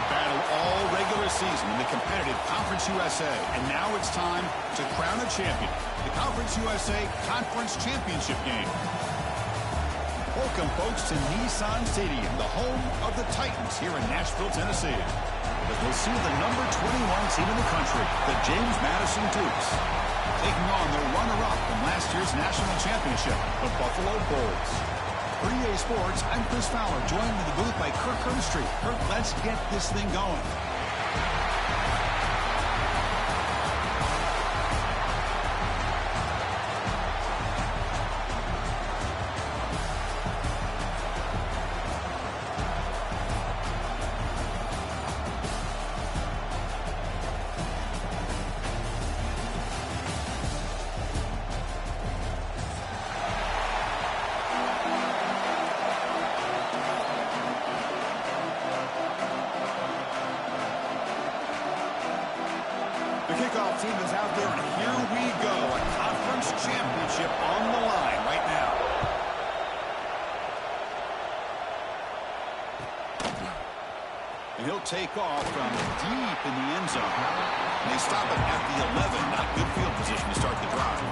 battle all regular season in the competitive Conference USA, and now it's time to crown a champion. The Conference USA Conference Championship game. Welcome, folks, to Nissan Stadium, the home of the Titans here in Nashville, Tennessee. But we'll see the number 21 team in the country, the James Madison Dukes, taking on their runner-up from last year's national championship, the Buffalo Bulls. For EA Sports, I'm Chris Fowler, joined in the booth by Kirk Herbstreit. Kirk, let's get this thing going. The kickoff team is out there, and here we go. A conference championship on the line right now. And he'll take off from deep in the end zone. And they stop it at the 11. Not good field position to start the drive.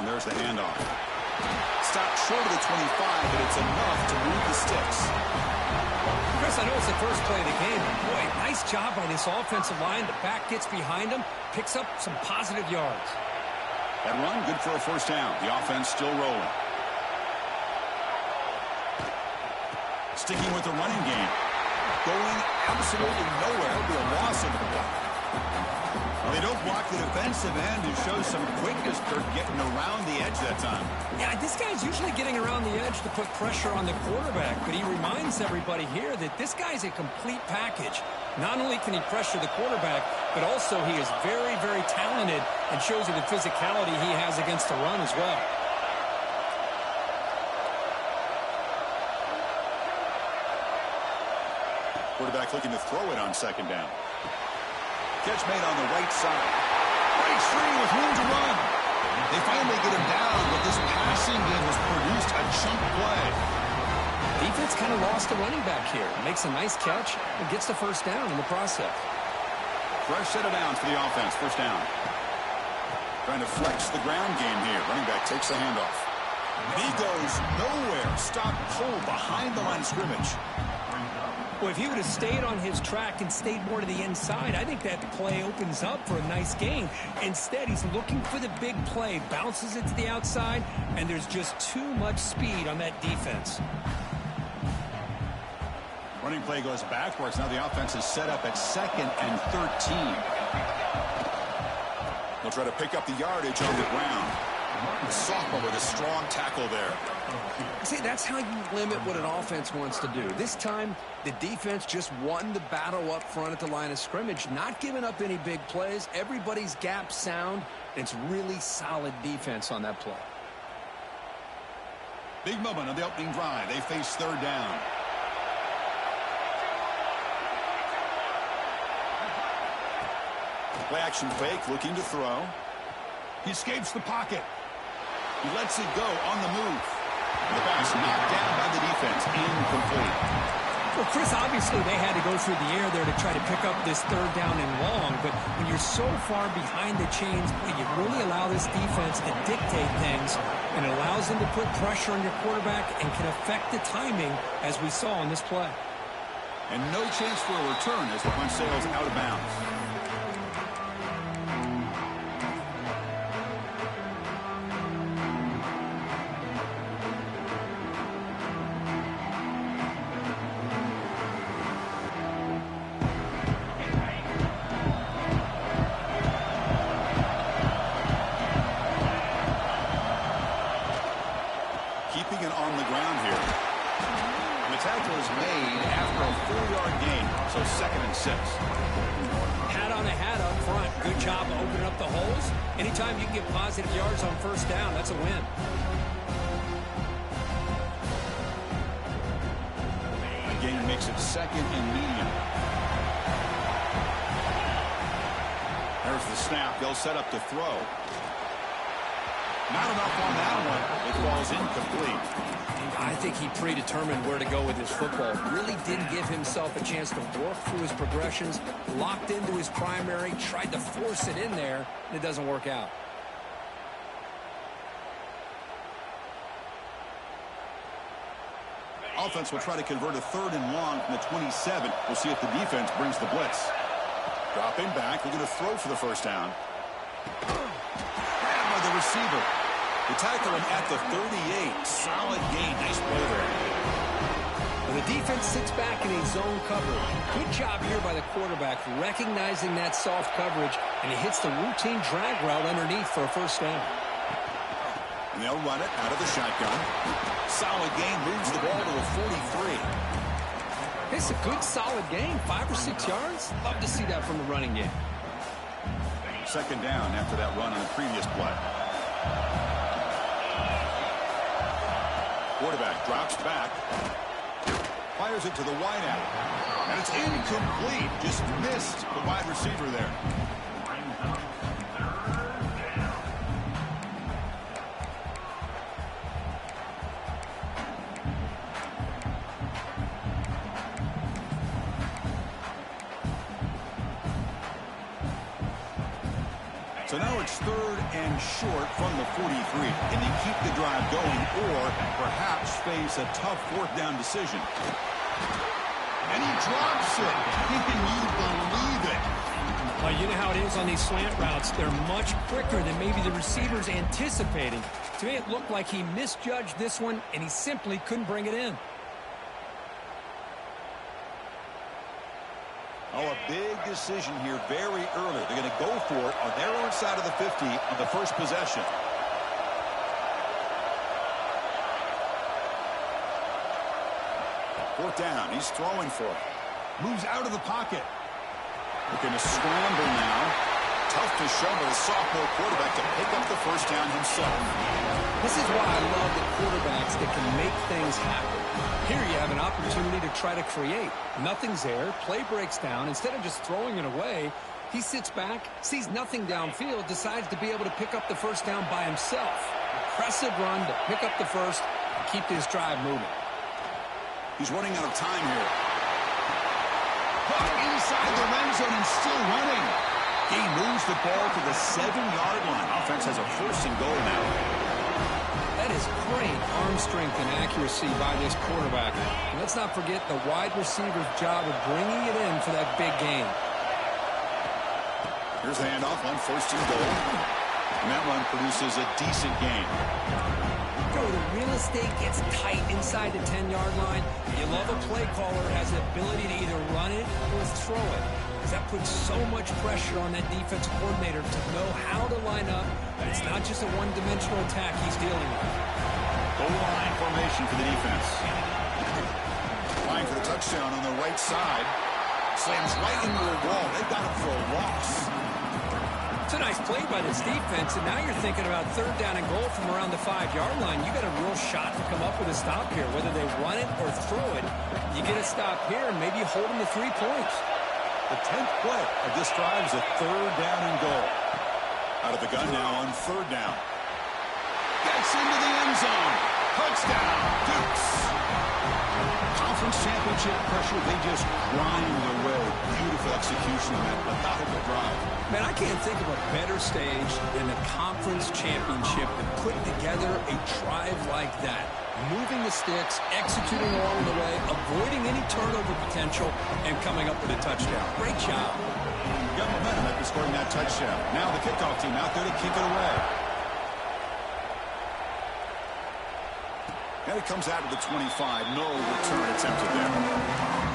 There's the handoff. Stopped short of the 25, but it's enough to move the sticks. Chris, I know it's the first play of the game, but boy, nice job by this offensive line. The back gets behind him, picks up some positive yards. That run, good for a first down. The offense still rolling. Sticking with the running game. Going absolutely nowhere. It'll be a loss of the block. They don't block the defensive end and show some quickness, Kirk, getting around the edge that time. Yeah, this guy's usually getting around the edge to put pressure on the quarterback, but he reminds everybody here that this guy's a complete package. Not only can he pressure the quarterback, but also he is very, very talented and shows you the physicality he has against the run as well. Quarterback looking to throw it on second down. Catch made on the right side. Breaks free with room to run. They finally get him down, but this passing game has produced a chunk play. Defense kind of lost the running back here. Makes a nice catch and gets the first down in the process. Fresh set of downs for the offense. First down. Trying to flex the ground game here. Running back takes the handoff. And he goes nowhere. Stopped cold behind the line of scrimmage. Well, if he would have stayed on his track and stayed more to the inside, I think that play opens up for a nice gain. Instead, he's looking for the big play, bounces it to the outside, and there's just too much speed on that defense. Running play goes backwards. Now the offense is set up at 2nd and 13. They'll try to pick up the yardage on the ground. Sophomore with a strong tackle there. See, that's how you limit what an offense wants to do. This time, the defense just won the battle up front at the line of scrimmage, not giving up any big plays. Everybody's gap sound. It's really solid defense on that play. Big moment on the opening drive. They face third down. Play action fake, looking to throw. He escapes the pocket. He lets it go on the move. The pass knocked down by the defense. Incomplete. Well, Chris, obviously they had to go through the air there to try to pick up this third down and long, but when you're so far behind the chains, you really allow this defense to dictate things, and it allows them to put pressure on your quarterback and can affect the timing, as we saw in this play. And no chance for a return as the punt sails out of bounds. Keeping it on the ground here. And the tackle is made after a 4-yard gain, so 2nd and 6. Hat on a hat up front. Good job of opening up the holes. Anytime you can get positive yards on first down, that's a win. A gain makes it second and medium. There's the snap. They'll set up to throw. Not enough on that one. It falls incomplete. I think he predetermined where to go with his football. Really didn't give himself a chance to work through his progressions, locked into his primary, tried to force it in there, and it doesn't work out. Offense will try to convert a 3rd and long from the 27. We'll see if the defense brings the blitz. Dropping back, they're going to throw for the first down. Grabbed by the receiver. They tackle him at the 38. Solid gain. Nice play there. Well, the defense sits back in a zone cover. Good job here by the quarterback recognizing that soft coverage, and he hits the routine drag route underneath for a first down. And they'll run it out of the shotgun. Solid gain, moves the ball to the 43. It's a good, solid gain, 5 or 6 yards. Love to see that from the running game. Second down after that run on the previous play. Quarterback drops back. Fires it to the wideout. And it's incomplete. Just missed the wide receiver there. So now it's 3rd and short from the 43. Can you keep the drive going or perhaps face a tough 4th down decision? And he drops it. Can you believe it? Well, you know how it is on these slant routes. They're much quicker than maybe the receiver's anticipating. To me, it looked like he misjudged this one, and he simply couldn't bring it in. Oh, a big decision here very early. They're going to go for it on their own side of the 50 on the first possession. 4th down. He's throwing for it. Moves out of the pocket. Looking to scramble now. Tough to show by the sophomore quarterback to pick up the first down himself. This is why I love the quarterbacks that can make things happen. Here you have an opportunity to try to create. Nothing's there. Play breaks down. Instead of just throwing it away, he sits back, sees nothing downfield, decides to be able to pick up the first down by himself. Impressive run to pick up the first and keep this drive moving. He's running out of time here. Caught inside the red zone and still running. He moves the ball to the 7-yard line. Offense has a 1st and goal now. That is great arm strength and accuracy by this quarterback. And let's not forget the wide receiver's job of bringing it in for that big gain. Here's the handoff on 1st and goal. And that run produces a decent gain. The real estate gets tight inside the 10-yard line. You love a play caller who has the ability to either run it or throw it. That puts so much pressure on that defense coordinator to know how to line up. But it's not just a one-dimensional attack he's dealing with. Goal line formation for the defense. Line for the touchdown on the right side. Slams right into the wall. They've got him for a loss. It's a nice play by this defense, and now you're thinking about 3rd down and goal from around the 5-yard line. You got a real shot to come up with a stop here. Whether they run it or throw it, you get a stop here and maybe hold them to 3 points. The 10th play of this drive is a 3rd down and goal. Out of the gun now on 3rd down. Gets into the end zone. Touchdown, Dukes. Conference championship pressure, they just grind away. Beautiful execution on that methodical drive. Man, I can't think of a better stage than the conference championship to put together a drive like that. Moving the sticks, executing along the way, avoiding any turnover potential, and coming up with a touchdown. Great job. Got momentum after scoring that touchdown. Now the kickoff team out there to kick it away. And it comes out of the 25. No return attempted there.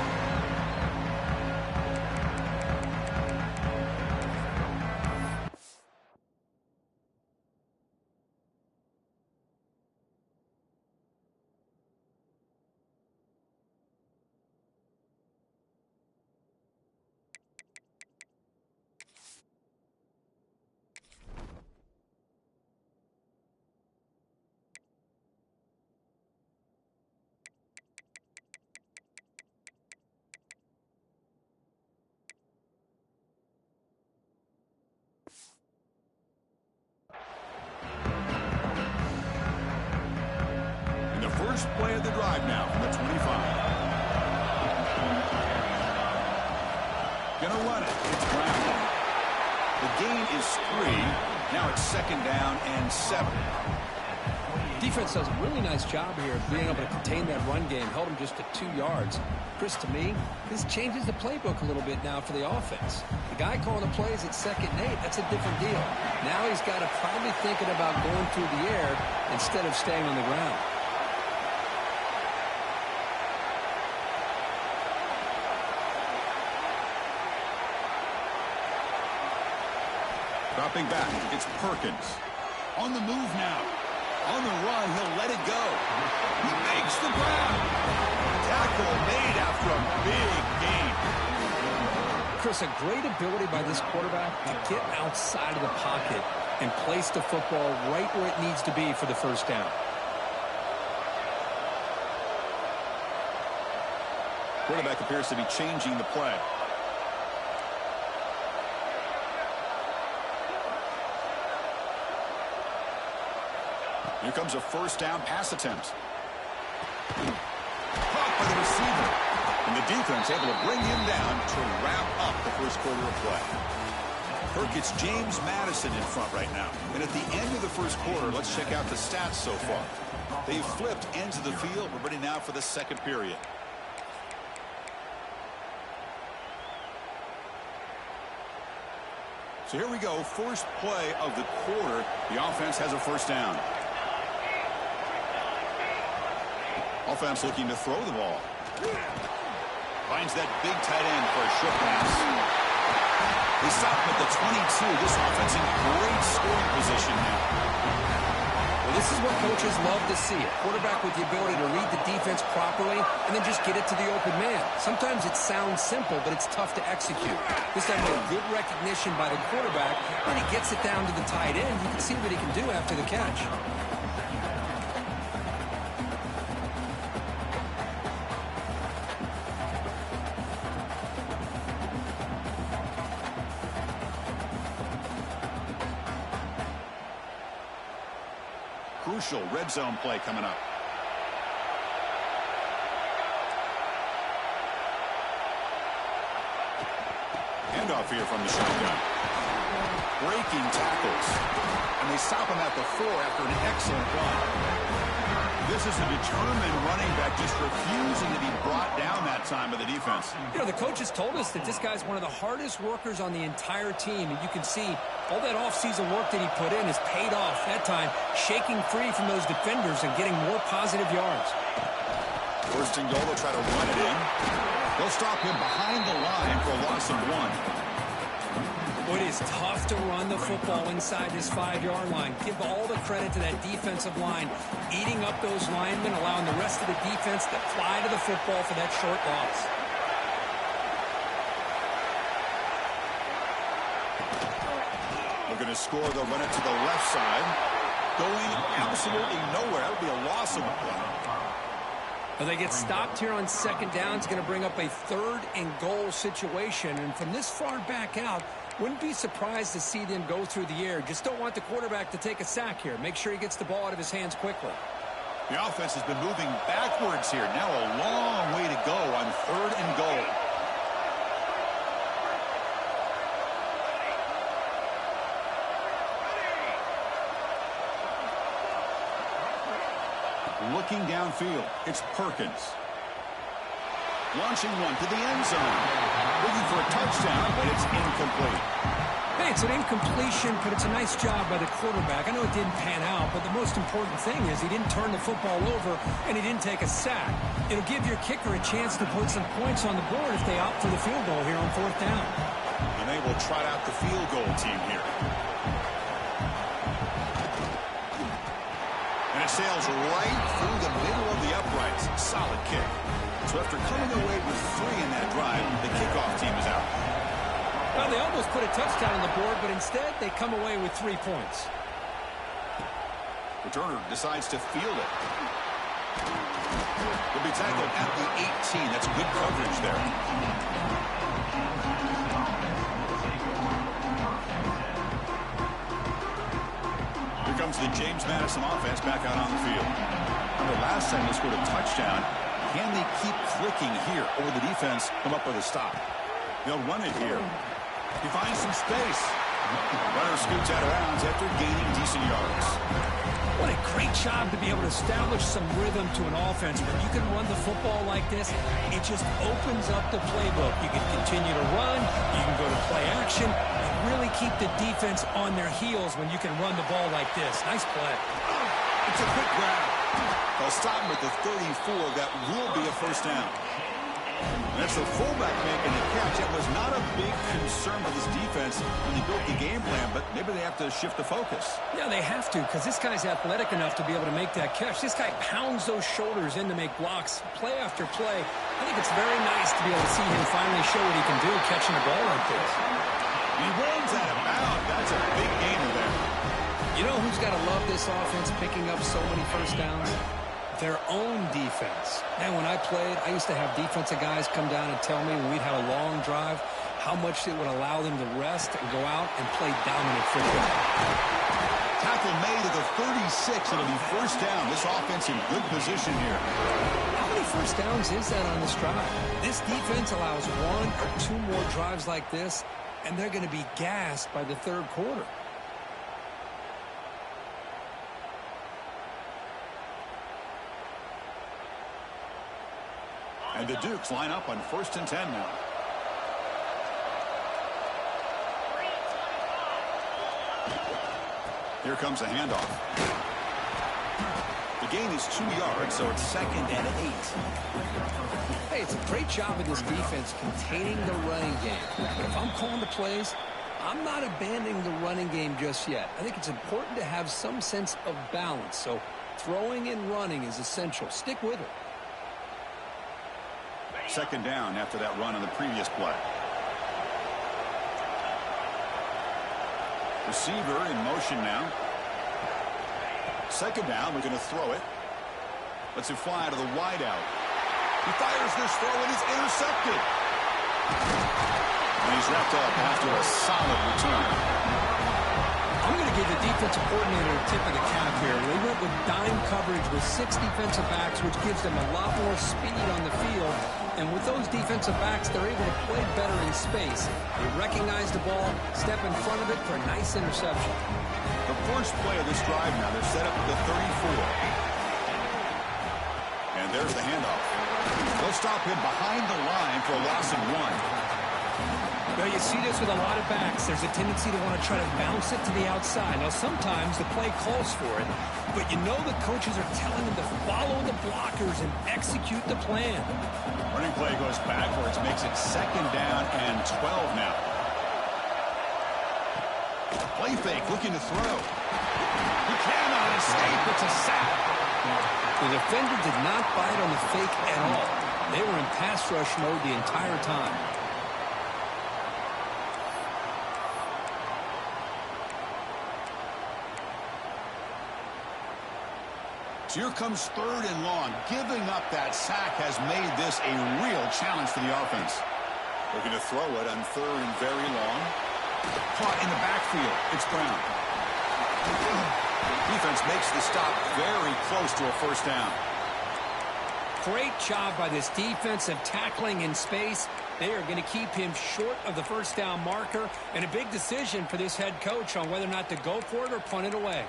First play of the drive now from the 25. Gonna run it. It's Brown. The gain is 3. Now it's 2nd down and 7. Defense does a really nice job here of being able to contain that run game. Held him just to 2 yards. Chris, to me, this changes the playbook a little bit now for the offense. The guy calling the plays at 2nd and 8, that's a different deal. Now he's got to probably thinking about going through the air instead of staying on the ground. Dropping back, it's Perkins. On the move now. On the run, he'll let it go. He makes the grab. Tackle made after a big gain. Chris, a great ability by this quarterback to get outside of the pocket and place the football right where it needs to be for the first down. Quarterback appears to be changing the play. Here comes a first down pass attempt. Caught by the receiver. And the defense able to bring him down to wrap up the first quarter of play. Kirk, it's James Madison in front right now. And at the end of the first quarter, let's check out the stats so far. They've flipped ends of the field. We're ready now for the second period. So here we go. First play of the quarter. The offense has a first down. Offense looking to throw the ball. Finds that big tight end for a short pass. They stop him at the 22. This offense in great scoring position now. Well, this is what coaches love to see. A quarterback with the ability to read the defense properly and then just get it to the open man. Sometimes it sounds simple, but it's tough to execute. This time with good recognition by the quarterback, when he gets it down to the tight end, you can see what he can do after the catch. Crucial red zone play coming up. Handoff here from the shotgun. Breaking tackles. And they stop him at the 4 after an excellent run. This is a determined running back just refusing to be brought down that time by the defense. You know, the coaches told us that this guy's one of the hardest workers on the entire team. And you can see all that offseason work that he put in has paid off that time, shaking free from those defenders and getting more positive yards. First and goal, they'll try to run it in. They'll stop him behind the line for a loss of 1. It is tough to run the football inside this 5-yard line. Give all the credit to that defensive line, eating up those linemen, allowing the rest of the defense to fly to the football for that short loss. Looking to score, they'll run it to the left side. Going absolutely nowhere. That would be a loss of a play. Well, they get stopped here on 2nd down. It's going to bring up a 3rd and goal situation. And from this far back out, wouldn't be surprised to see them go through the air. Just don't want the quarterback to take a sack here. Make sure he gets the ball out of his hands quickly. The offense has been moving backwards here. Now a long way to go on 3rd and goal. Looking downfield, it's Perkins. Launching one to the end zone. Looking for a touchdown, but it's incomplete. Hey, it's an incompletion, but it's a nice job by the quarterback. I know it didn't pan out, but the most important thing is he didn't turn the football over and he didn't take a sack. It'll give your kicker a chance to put some points on the board if they opt for the field goal here on 4th down. And they will trot out the field goal team here. And it sails right through the middle of the uprights. Solid kick. So after coming away with 3 in that drive, the kickoff team is out. Well, they almost put a touchdown on the board, but instead they come away with 3 points. Returner decides to field it. Will be tackled at the 18. That's good coverage there. Here comes the James Madison offense back out on the field. remember last time they scored a touchdown. Can they keep clicking here, or will the defense come up with a stop? They'll run it here. He finds some space. Runner scoots out of bounds after gaining decent yards. What a great job to be able to establish some rhythm to an offense. When you can run the football like this, it just opens up the playbook. You can continue to run. You can go to play action. And really keep the defense on their heels when you can run the ball like this. Nice play. It's a quick grab. They'll stop him at the 34. That will be a first down. And that's the fullback making the catch. It was not a big concern for this defense when they built the game plan, but maybe they have to shift the focus. Yeah, they have to, because this guy's athletic enough to be able to make that catch. This guy pounds those shoulders in to make blocks play after play. I think it's very nice to be able to see him finally show what he can do catching a ball like this. He runs out of bounds. That's a big gainer there. You know who's got to love this offense picking up so many first downs? Their own defense. And when I played, I used to have defensive guys come down and tell me when we'd have a long drive how much it would allow them to rest and go out and play dominant football. Tackle made at the 36. It'll be first down. This offense in good position here. How many first downs is that on this drive? This defense allows 1 or 2 more drives like this, and they're going to be gassed by the third quarter. And the Dukes line up on 1st and 10 now. Here comes a handoff. The gain is 2 yards, so it's 2nd and 8. Hey, it's a great job of this defense containing the running game. But if I'm calling the plays, I'm not abandoning the running game just yet. I think it's important to have some sense of balance. So throwing and running is essential. Stick with it. 2nd down after that run on the previous play. Receiver in motion now. 2nd down, we're going to throw it. Lets it fly to the wideout. He fires this throw and it's intercepted. And he's wrapped up after a solid return. I'm going to give the defensive coordinator a tip of the cap here. They went with dime coverage with 6 defensive backs, which gives them a lot more speed on the field. And with those defensive backs, they're able to play better in space. They recognize the ball, step in front of it for a nice interception. The first play of this drive now, they're set up at the 34. And there's the handoff. They'll stop him behind the line for a loss of 1. Well, you see this with a lot of backs. There's a tendency to want to try to bounce it to the outside. Now, sometimes the play calls for it, but you know the coaches are telling them to follow the blockers and execute the plan. Running play goes backwards, makes it 2nd down and 12 now. Play fake, looking to throw. He cannot escape. It's a sack. The defender did not bite on the fake at all. They were in pass rush mode the entire time. So here comes 3rd and long. Giving up that sack has made this a real challenge for the offense. Looking to throw it on 3rd and very long. Caught in the backfield. It's Brown. Defense makes the stop very close to a first down. Great job by this defensive tackling in space. They are going to keep him short of the first down marker, and a big decision for this head coach on whether or not to go for it or punt it away.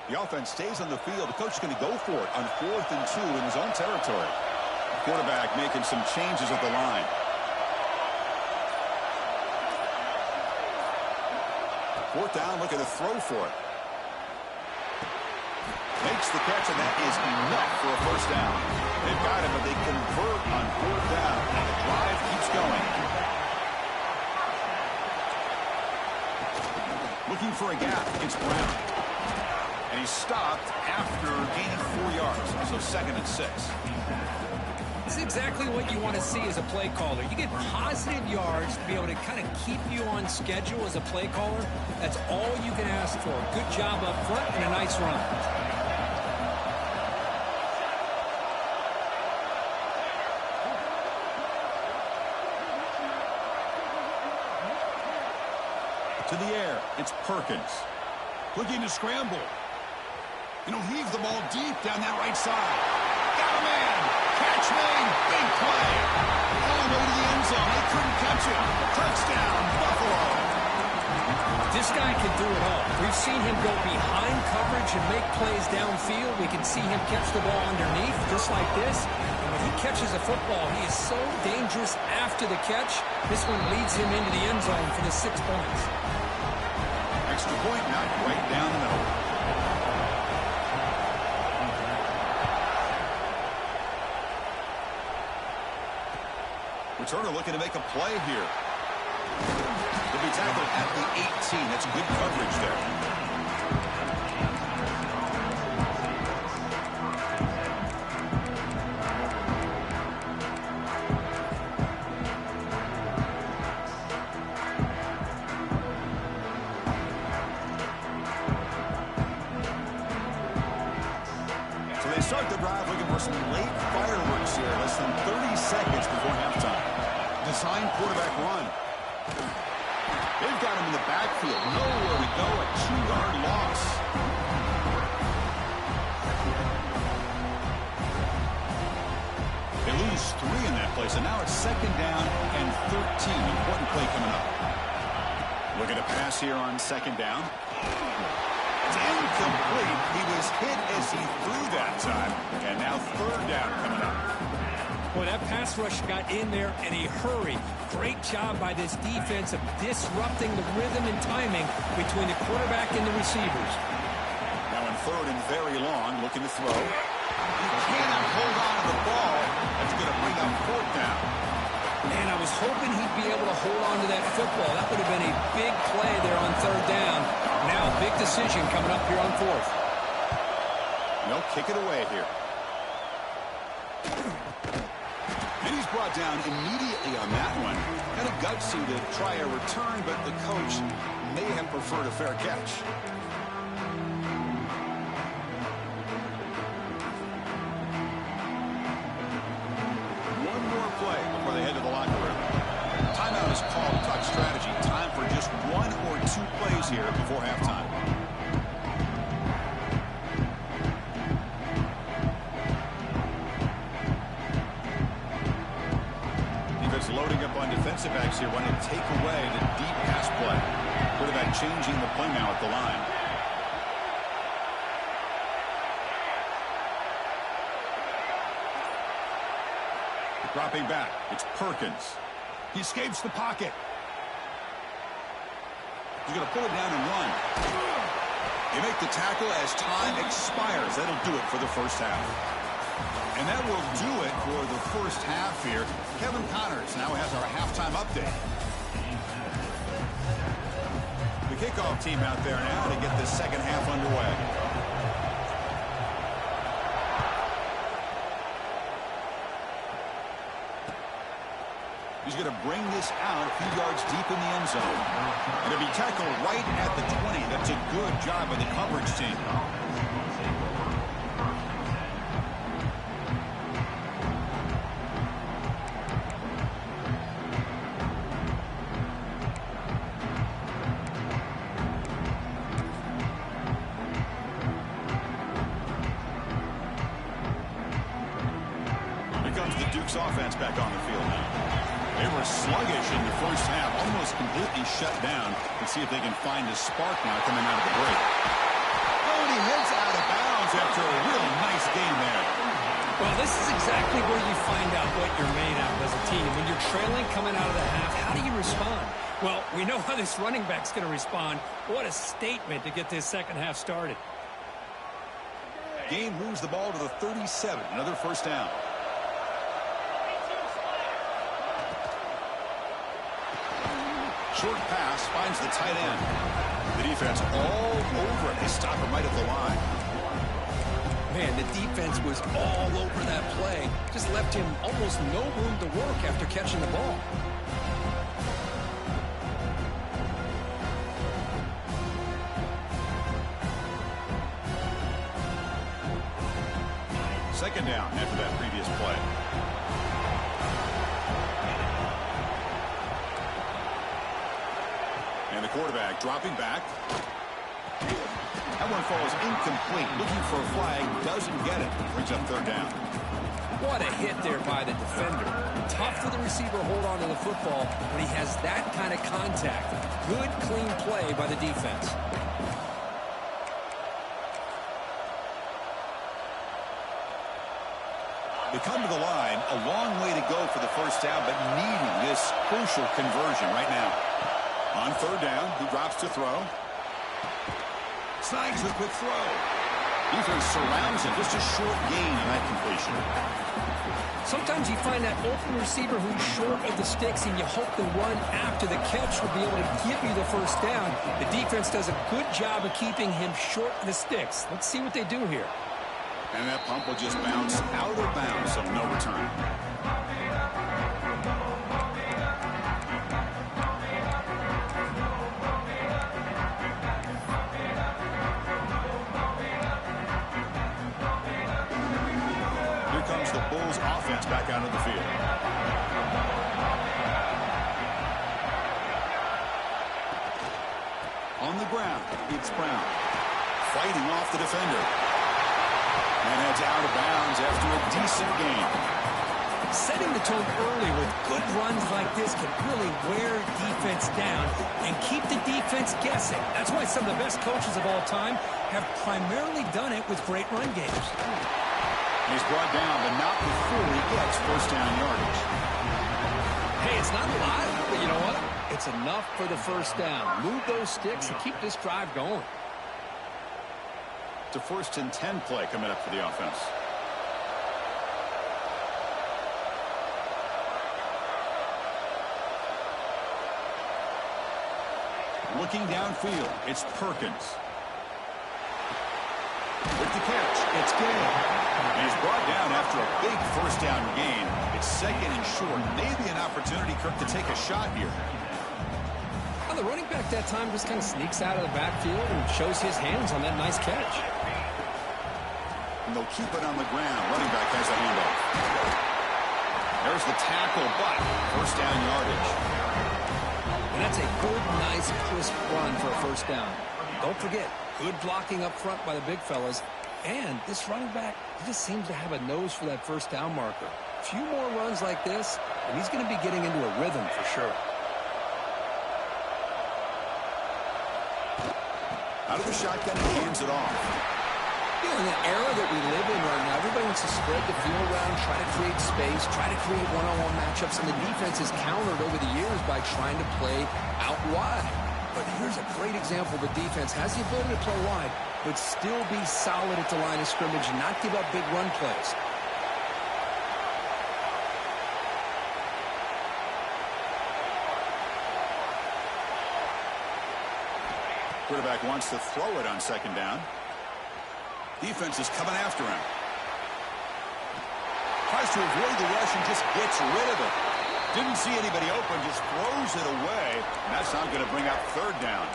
The offense stays on the field. The coach is going to go for it on 4th and 2 in his own territory. Quarterback making some changes at the line. Fourth down, looking to throw for it. Makes the catch, and that is enough for a first down. They've got him, but they convert on 4th down, and the drive keeps going. Looking for a gap. It's Brown. And he stopped after gaining 4 yards, so 2nd and 6. This is exactly what you want to see as a play caller. You get positive yards to be able to kind of keep you on schedule as a play caller. That's all you can ask for. Good job up front and a nice run. To the air, it's Perkins. Looking to scramble. And he'll heave the ball deep down that right side. Got a man. Catch made. Big play. All the way to the end zone. They couldn't catch him. Touchdown, Buffalo. This guy can do it all. We've seen him go behind coverage and make plays downfield. We can see him catch the ball underneath, just like this. And when he catches a football, he is so dangerous after the catch. This one leads him into the end zone for the 6 points. Extra point, not right down the middle. Returner looking to make a play here. He'll be tackled at the 18. That's good coverage there. So they start the drive looking for some late fireworks here. Less than 30 seconds before halftime. Design quarterback run. They've got him in the backfield. Nowhere to go. A 2-yard loss. They lose 3 in that play, so now it's 2nd down and 13. Important play coming up. Looking to pass here on 2nd down. It's incomplete. He was hit as he threw that time. And now 3rd down coming up. Boy, that pass rush got in there in a hurry. Great job by this defense of disrupting the rhythm and timing between the quarterback and the receivers. Now in 3rd and very long, looking to throw. He cannot hold on to the ball. That's going to bring up 4th down. Man, I was hoping he'd be able to hold on to that football. That would have been a big play there on 3rd down. Now, big decision coming up here on 4th. No, kick it away here. And he's brought down immediately on that one. Kind of gutsy to try a return, but the coach may have preferred a fair catch. One more play before they head to the locker room. Timeout is called. Talk strategy. Time for just 1 or 2 plays here before halftime. Loading up on defensive backs here, wanting to take away the deep pass play. Quarterback changing the play now at the line. Dropping back, it's Perkins. He escapes the pocket. He's going to pull it down and run. They make the tackle as time expires. That'll do it for the first half. And that will do it for the first half here. Kevin Connors now has our halftime update. The kickoff team out there now to get the second half underway. He's going to bring this out a few yards deep in the end zone. And to be tackled right at the 20. That's a good job by the coverage team. Offense back on the field now. They were sluggish in the first half, almost completely shut down. Let's see if they can find a spark now coming out of the break. Oh, and he heads out of bounds after a real nice game there. Well, this is exactly where you find out what you're made out of as a team. When you're trailing coming out of the half, how do you respond? Well, we know how this running back's going to respond. What a statement to get this second half started. Game moves the ball to the 37. Another first down. Short pass finds the tight end. The defense all over it. They stop him right at the line. Man, the defense was all over that play. Just left him almost no room to work after catching the ball. Second down after that previous play. quarterback dropping back. That one falls incomplete. Looking for a flag. Doesn't get it. Brings up third down. What a hit there by the defender. Tough for the receiver to hold on to the football when he has that kind of contact. Good, clean play by the defense. They come to the line, a long way to go for the first down, but needing this crucial conversion right now. On third down, he drops to throw. Snags the quick throw. Defense surrounds him. Just a short gain on that completion. Sometimes you find that open receiver who's short of the sticks, and you hope the run after the catch will be able to give you the first down. The defense does a good job of keeping him short of the sticks. Let's see what they do here. And that pump will just bounce out of bounds, so no return. Here comes the Bulls offense back out of the field. On the ground, it's Brown. Fighting off the defender. And heads out of bounds after a decent game. Setting the tone early with good runs like this can really wear defense down and keep the defense guessing. That's why some of the best coaches of all time have primarily done it with great run games. He's brought down, but not before he gets first down yardage. Hey, it's not a lot, but you know what? It's enough for the first down. Move those sticks and keep this drive going. A first and 10 play coming up for the offense. Looking downfield, it's Perkins. With the catch, it's Gay. And he's brought down after a big first down gain. It's second and short. Maybe an opportunity, Kirk, to take a shot here. Well, the running back that time just kind of sneaks out of the backfield and shows his hands on that nice catch. And they'll keep it on the ground. Running back has the handoff. There's the tackle, but first down yardage. And that's a good, nice, crisp run for a first down. Don't forget, good blocking up front by the big fellas. And this running back, he just seems to have a nose for that first down marker. A few more runs like this, and he's going to be getting into a rhythm for sure. Out of the shotgun, he hands it off. You know, in the era that we live in right now, everybody wants to spread the field around, try to create space, try to create one-on-one matchups, and the defense has countered over the years by trying to play out wide. But here's a great example. The defense has the ability to play wide, but still be solid at the line of scrimmage and not give up big run plays. Quarterback wants to throw it on second down. Defense is coming after him. Tries to avoid the rush and just gets rid of it. Didn't see anybody open, just throws it away. And that's not going to bring up third down.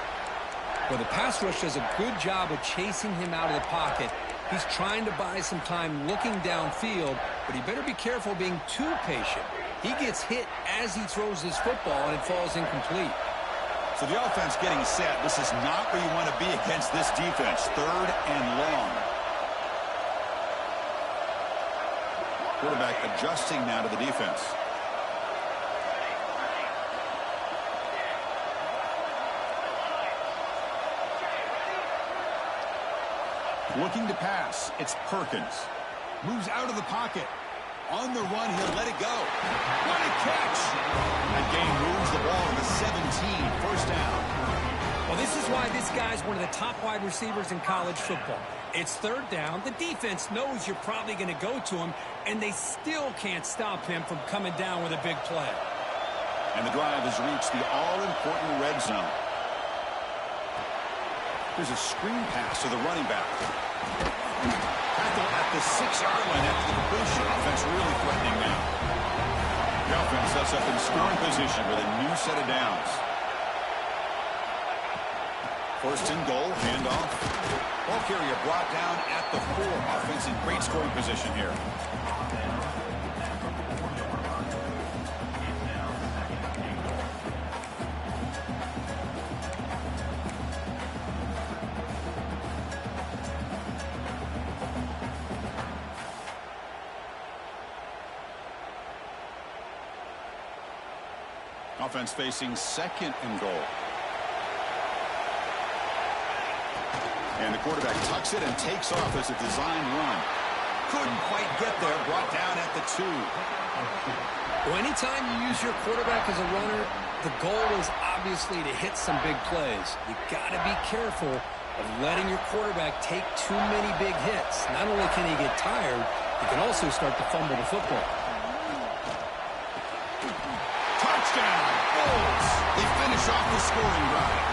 Well, the pass rush does a good job of chasing him out of the pocket. He's trying to buy some time looking downfield, but he better be careful being too patient. He gets hit as he throws his football, and it falls incomplete. So the offense getting set. This is not where you want to be against this defense. Third and long. Quarterback adjusting now to the defense. Looking to pass. It's Perkins. Moves out of the pocket. On the run, he'll let it go. What a catch! That game moves the ball to 17. First down. Well, this is why this guy's one of the top wide receivers in college football. It's third down. The defense knows you're probably going to go to him, and they still can't stop him from coming down with a big play. And the drive has reached the all-important red zone. There's a screen pass to the running back. Tackle at the 6-yard line after the completion. Offense really threatening now. The offense sets up in scoring position with a new set of downs. First and goal, handoff. Ball carrier brought down at the 4. Offense in great scoring position here. Offense facing second and goal. And the quarterback tucks it and takes off as a design run. Couldn't quite get there, brought down at the 2. Well, anytime you use your quarterback as a runner, the goal is obviously to hit some big plays. You got to be careful of letting your quarterback take too many big hits. Not only can he get tired, he can also start to fumble the football. Touchdown! Bulls! They finish off the scoring drive.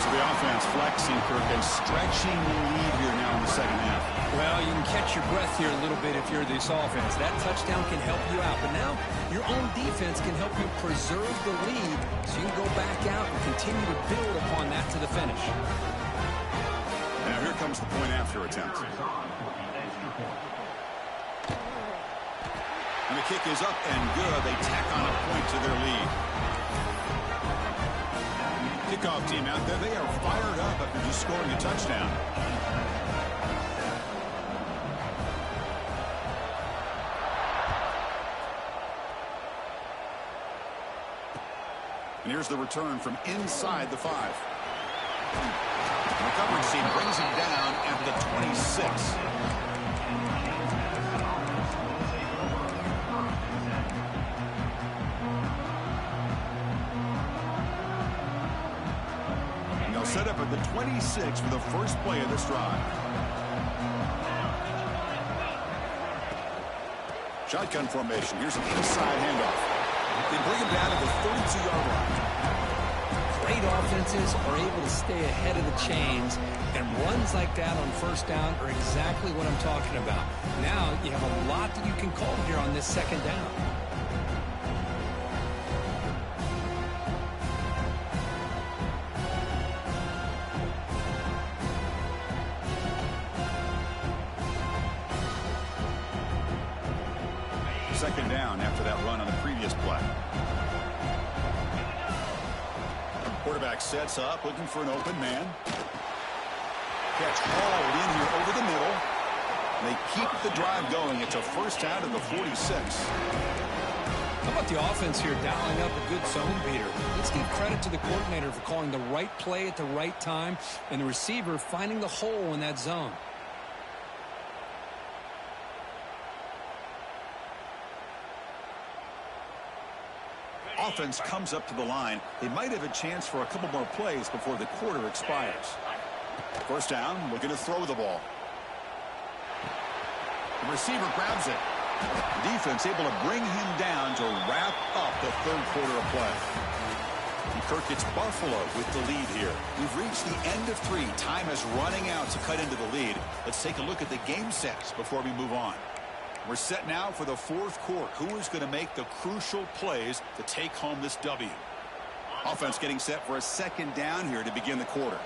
So the offense flexing, Kirk, and stretching the lead here now in the second half. Well, you can catch your breath here a little bit if you're this offense. That touchdown can help you out. But now your own defense can help you preserve the lead so you can go back out and continue to build upon that to the finish. Now here comes the point after attempt. And the kick is up and good. They tack on a point to their lead. Kickoff team out there. They are fired up after just scoring a touchdown. And here's the return from inside the 5. The coverage team brings him down at the 26. And they'll set up at the 26 for the first play of this drive. Shotgun formation. Here's an inside handoff. They bring him down to the 32-yard line. Great offenses are able to stay ahead of the chains, and runs like that on first down are exactly what I'm talking about. Now you have a lot that you can call here on this second down. Second down after that run on the previous play. Quarterback sets up, looking for an open man. Catch hauled in here over the middle. And they keep the drive going. It's a first down to the 46. How about the offense here dialing up a good zone beater? Let's give credit to the coordinator for calling the right play at the right time and the receiver finding the hole in that zone. Offense comes up to the line. They might have a chance for a couple more plays before the quarter expires. First down, looking to throw the ball. The receiver grabs it. The defense able to bring him down to wrap up the third quarter of play. And Kirk, it's Buffalo with the lead here. We've reached the end of 3. Time is running out to cut into the lead. Let's take a look at the game sets before we move on. We're set now for the fourth quarter. Who is going to make the crucial plays to take home this W? Offense getting set for a second down here to begin the quarter.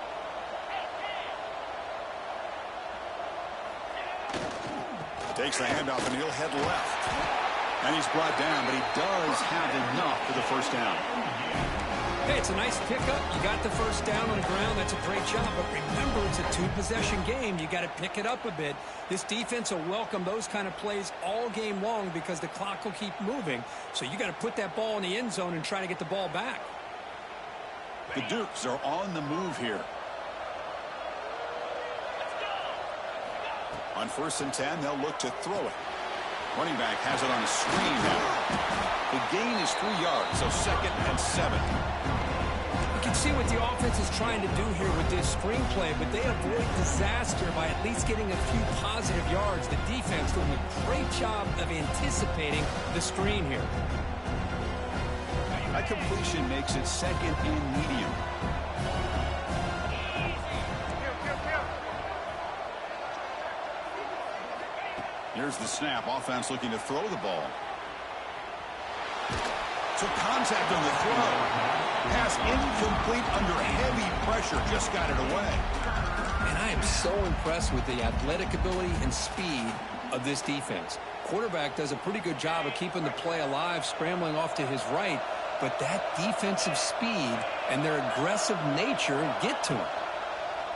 Takes the handoff and he'll head left. And he's brought down, but he does have enough for the first down. Hey, it's a nice pickup. You got the first down on the ground. That's a great job. But remember, it's a 2-possession game. You got to pick it up a bit. This defense will welcome those kind of plays all game long because the clock will keep moving. So you got to put that ball in the end zone and try to get the ball back. The Dukes are on the move here. On 1st and 10, they'll look to throw it. Running back has it on a screen now. The gain is 3 yards, so 2nd and 7. You can see what the offense is trying to do here with this screenplay, but they avoid disaster by at least getting a few positive yards. The defense doing a great job of anticipating the screen here. That completion makes it 2nd and medium. Here's the snap. Offense looking to throw the ball. Took contact on the throw. Pass incomplete under heavy pressure. Just got it away. And I am so impressed with the athletic ability and speed of this defense. Quarterback does a pretty good job of keeping the play alive, scrambling off to his right. But that defensive speed and their aggressive nature get to him.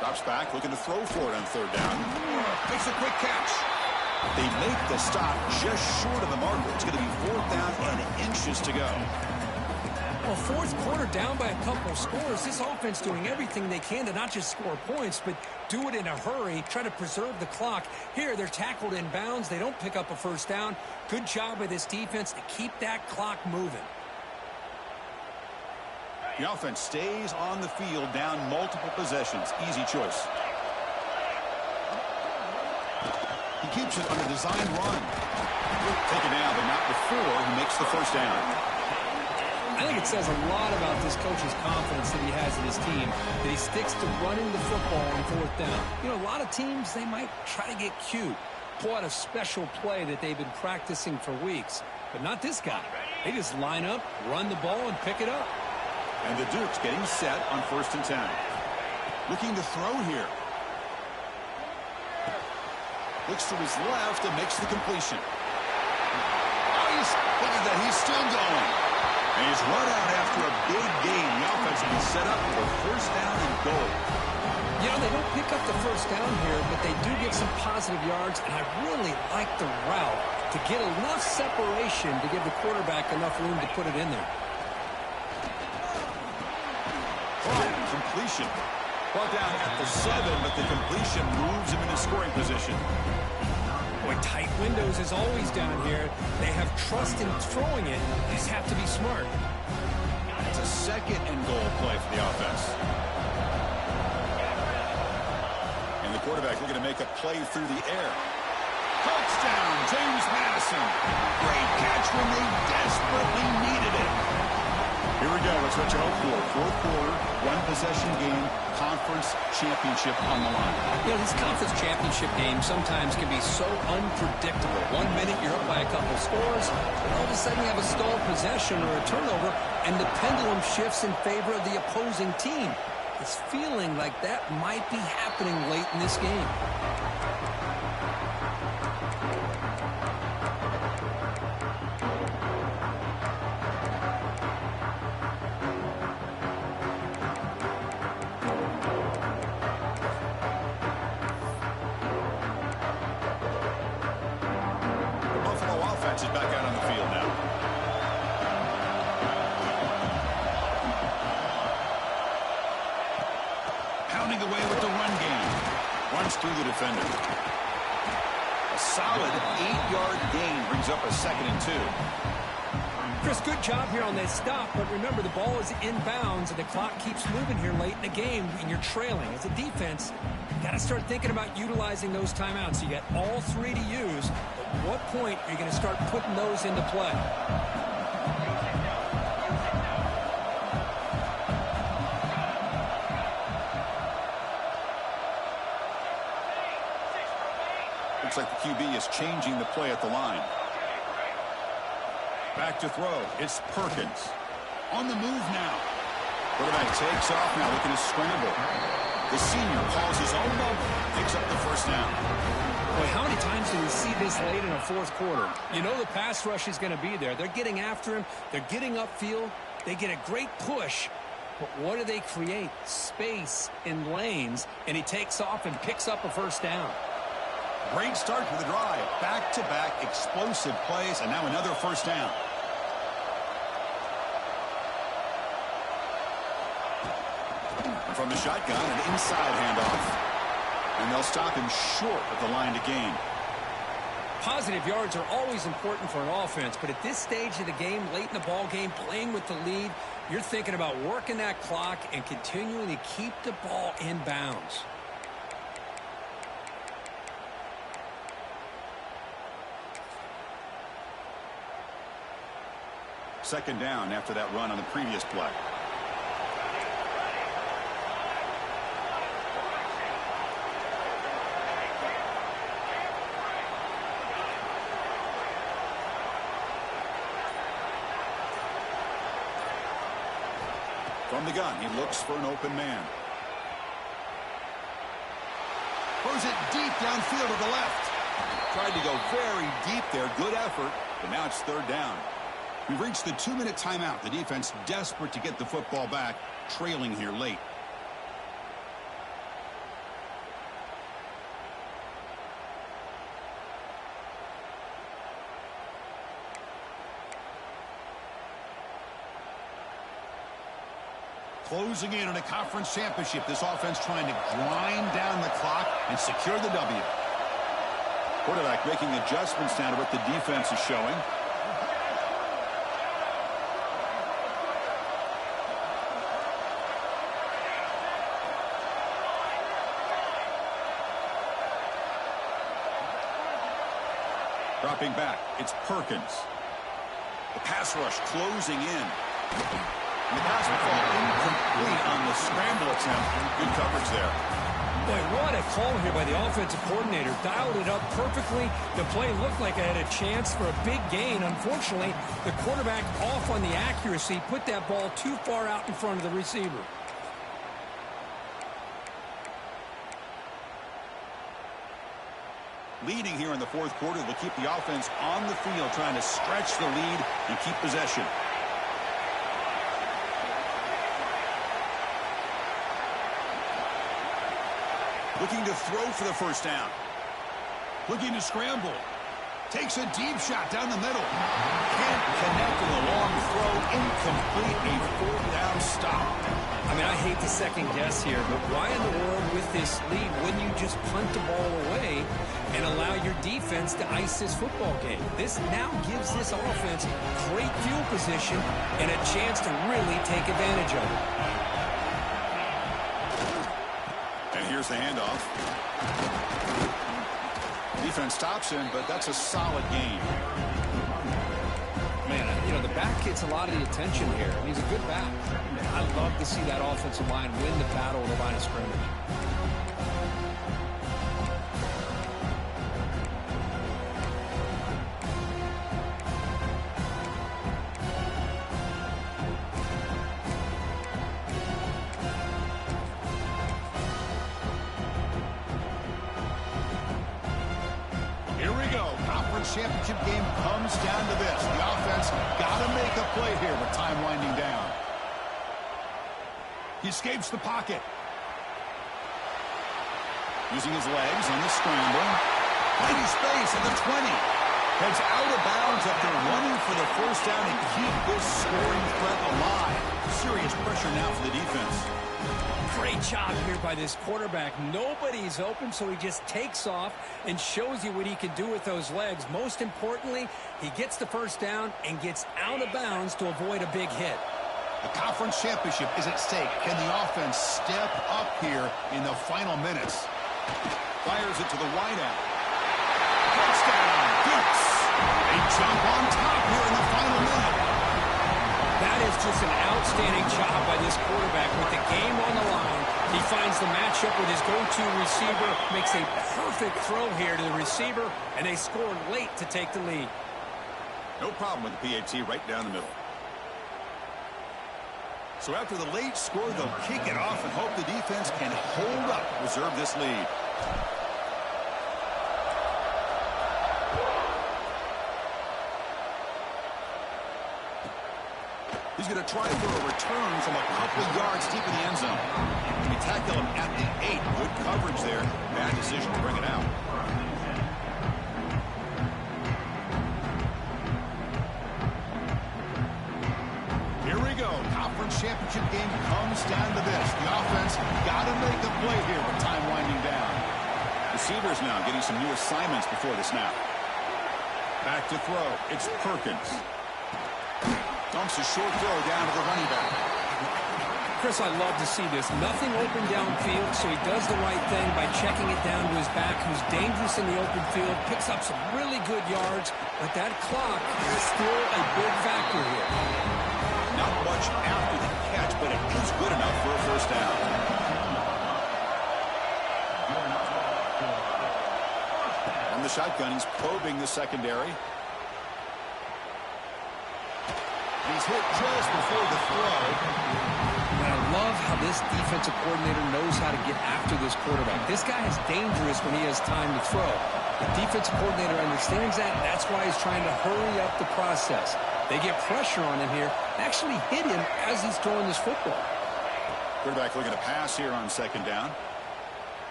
Drops back, looking to throw for it on 3rd down. Makes a quick catch. They make the stop just short of the marker. It's going to be 4th down and inches to go. Well, fourth quarter down by a couple scores. This offense doing everything they can to not just score points, but do it in a hurry, try to preserve the clock. Here, they're tackled in bounds. They don't pick up a first down. Good job by this defense to keep that clock moving. The offense stays on the field down multiple possessions. Easy choice. He keeps it on a designed run. Taken down, but not before he makes the first down. I think it says a lot about this coach's confidence that he has in his team, that he sticks to running the football on fourth down. You know, a lot of teams, they might try to get cute, pull out a special play that they've been practicing for weeks. But not this guy. They just line up, run the ball, and pick it up. And the Dukes getting set on 1st and 10. Looking to throw here. Looks to his left and makes the completion. Oh, look at that. He's still going. And he's run out after a big gain. The offense will be set up for 1st down and goal. You know, they don't pick up the first down here, but they do get some positive yards, and I really like the route to get enough separation to give the quarterback enough room to put it in there. Completion. Brought down at the 7, but the completion moves him into scoring position. Boy, tight windows is always down here. They have trust in throwing it. They just have to be smart. It's a 2nd and goal play for the offense. And the quarterback looking to make a play through the air. Touchdown, James Madison. Great catch when they desperately needed it. Here we go. That's what you hope for. Fourth quarter, one-possession game, conference championship on the line. You know, these conference championship games sometimes can be so unpredictable. 1 minute you're up by a couple scores, and all of a sudden you have a stalled possession or a turnover, and the pendulum shifts in favor of the opposing team. It's feeling like that might be happening late in this game. Is back out on the field now. Pounding away with the run game. Runs through the defender. A solid 8-yard gain brings up a 2nd and 2. Chris, good job here on that stop, but remember the ball is inbounds and the clock keeps moving here late in the game and you're trailing. As a defense, you got to start thinking about utilizing those timeouts. You got all 3 to use. At what point are you going to start putting those into play? Looks like the QB is changing the play at the line. Back to throw. It's Perkins. On the move now. Quarterback takes off now, looking to scramble. The senior calls his own number, picks up the first down. Boy, how many times do we see this late in a fourth quarter? You know the pass rush is going to be there. They're getting after him. They're getting upfield. They get a great push. But what do they create? Space in lanes. And he takes off and picks up a first down. Great start to the drive. Back-to-back explosive plays, and now another first down. From the shotgun, an inside handoff. And they'll stop him short of the line to gain. Positive yards are always important for an offense, but at this stage of the game, late in the ball game, playing with the lead, you're thinking about working that clock and continuing to keep the ball in bounds. Second down after that run on the previous play. From the gun, he looks for an open man. Throws it deep downfield to the left. Tried to go very deep there. Good effort, but now it's third down. We've reached the 2-minute timeout. The defense desperate to get the football back, trailing here late. Closing in on a conference championship, this offense trying to grind down the clock and secure the W. Quarterback making adjustments now to what the defense is showing. Dropping back, it's Perkins. The pass rush closing in. And the pass will fall incomplete on the scramble attempt. Good coverage there. Boy, what a call here by the offensive coordinator. Dialed it up perfectly. The play looked like it had a chance for a big gain. Unfortunately, the quarterback off on the accuracy, put that ball too far out in front of the receiver. Leading here in the fourth quarter, they'll keep the offense on the field, trying to stretch the lead and keep possession. Looking to throw for the first down. Looking to scramble. Takes a deep shot down the middle. Can't connect with a long throw. Incomplete. A fourth down stop. I mean, I hate to second guess here, but why in the world with this lead wouldn't you just punt the ball away and allow your defense to ice this football game? This now gives this offense great field position and a chance to really take advantage of it. And here's the handoff. Defense stops him, but that's a solid gain. Man, you know, the back gets a lot of the attention here. I mean, he's a good back. I love to see that offensive line win the battle at the line of scrimmage. Championship game comes down to this. The offense got to make a play here with time winding down. He escapes the pocket. Using his legs on the scramble. Finding space at the 20. Heads out of bounds after running for the first down and keep this scoring threat alive. Serious pressure now for the defense. Great job here by this quarterback. Nobody's open, so he just takes off and shows you what he can do with those legs. Most importantly, he gets the first down and gets out of bounds to avoid a big hit. The conference championship is at stake. Can the offense step up here in the final minutes? Fires it to the wideout. Touchdown, Dukes. They jump on top here in the final minute. That is just an outstanding job by this quarterback with the game on the line. He finds the matchup with his go-to receiver, makes a perfect throw here to the receiver, and they score late to take the lead. No problem with the PAT right down the middle. So after the late score, they'll kick it off and hope the defense can hold up, reserve this lead. He's going to try for a return from a couple of yards deep in the end zone. We tackle him at the 8. Good coverage there. Bad decision to bring it out. Here we go. Conference championship game comes down to this. The offense got to make a play here with time winding down. Receivers now getting some new assignments before the snap. Back to throw. It's Perkins. Dumps a short throw down to the running back. Chris, I love to see this. Nothing open downfield, so he does the right thing by checking it down to his back, who's dangerous in the open field, picks up some really good yards, but that clock is still a big factor here. Not much after the catch, but it is good enough for a first down. On the shotgun, he's probing the secondary. He's hit just before the throw. And I love how this defensive coordinator knows how to get after this quarterback. This guy is dangerous when he has time to throw. The defensive coordinator understands that. That's why he's trying to hurry up the process. They get pressure on him here and actually hit him as he's throwing this football. Quarterback looking to pass here on second down.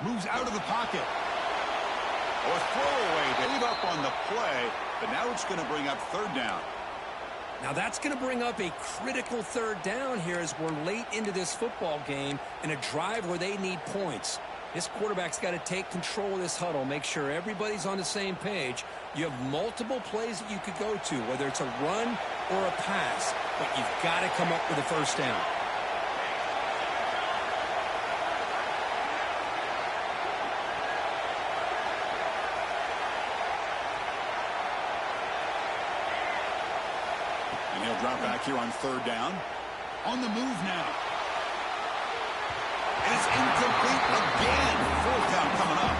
Moves out of the pocket. A throwaway. They leave up on the play, but now it's going to bring up third down. Now that's going to bring up a critical third down here as we're late into this football game in a drive where they need points. This quarterback's got to take control of this huddle, make sure everybody's on the same page. You have multiple plays that you could go to, whether it's a run or a pass, but you've got to come up with a first down. And he'll drop back here on third down. On the move now. And it's incomplete again. Fourth down coming up.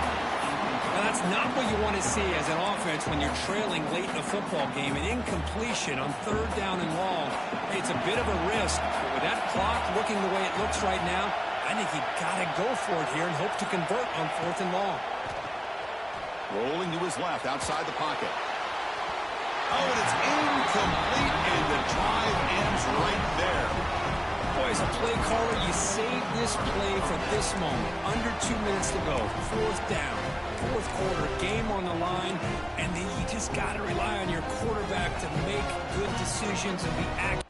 Now, that's not what you want to see as an offense when you're trailing late in a football game. An incompletion on third down and long. It's a bit of a risk. But with that clock looking the way it looks right now, I think you've got to go for it here and hope to convert on fourth and long. Rolling to his left outside the pocket. Oh, and it's incomplete, and the drive ends right there. Boy, as a play caller, you save this play for this moment. Under 2 minutes to go. Fourth down. Fourth quarter, game on the line, and then you just got to rely on your quarterback to make good decisions and be accurate.